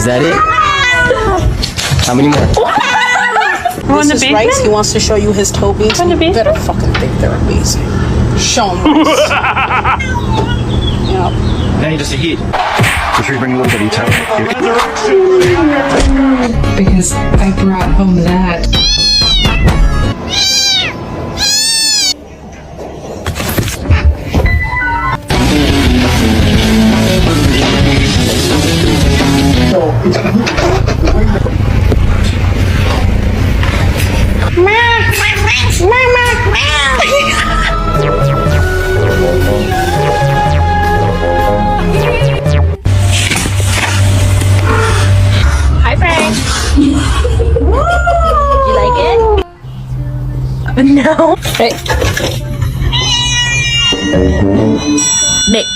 Is that it? How many more? This is Rice. He wants to show you his toe beans. You better fucking think they're amazing. Show him, Rice. Yep. Now you're just a hit. So should we bring a little bit of your toe? Because I brought home that. Hi, Frank. You like it? No. Hey. Nick.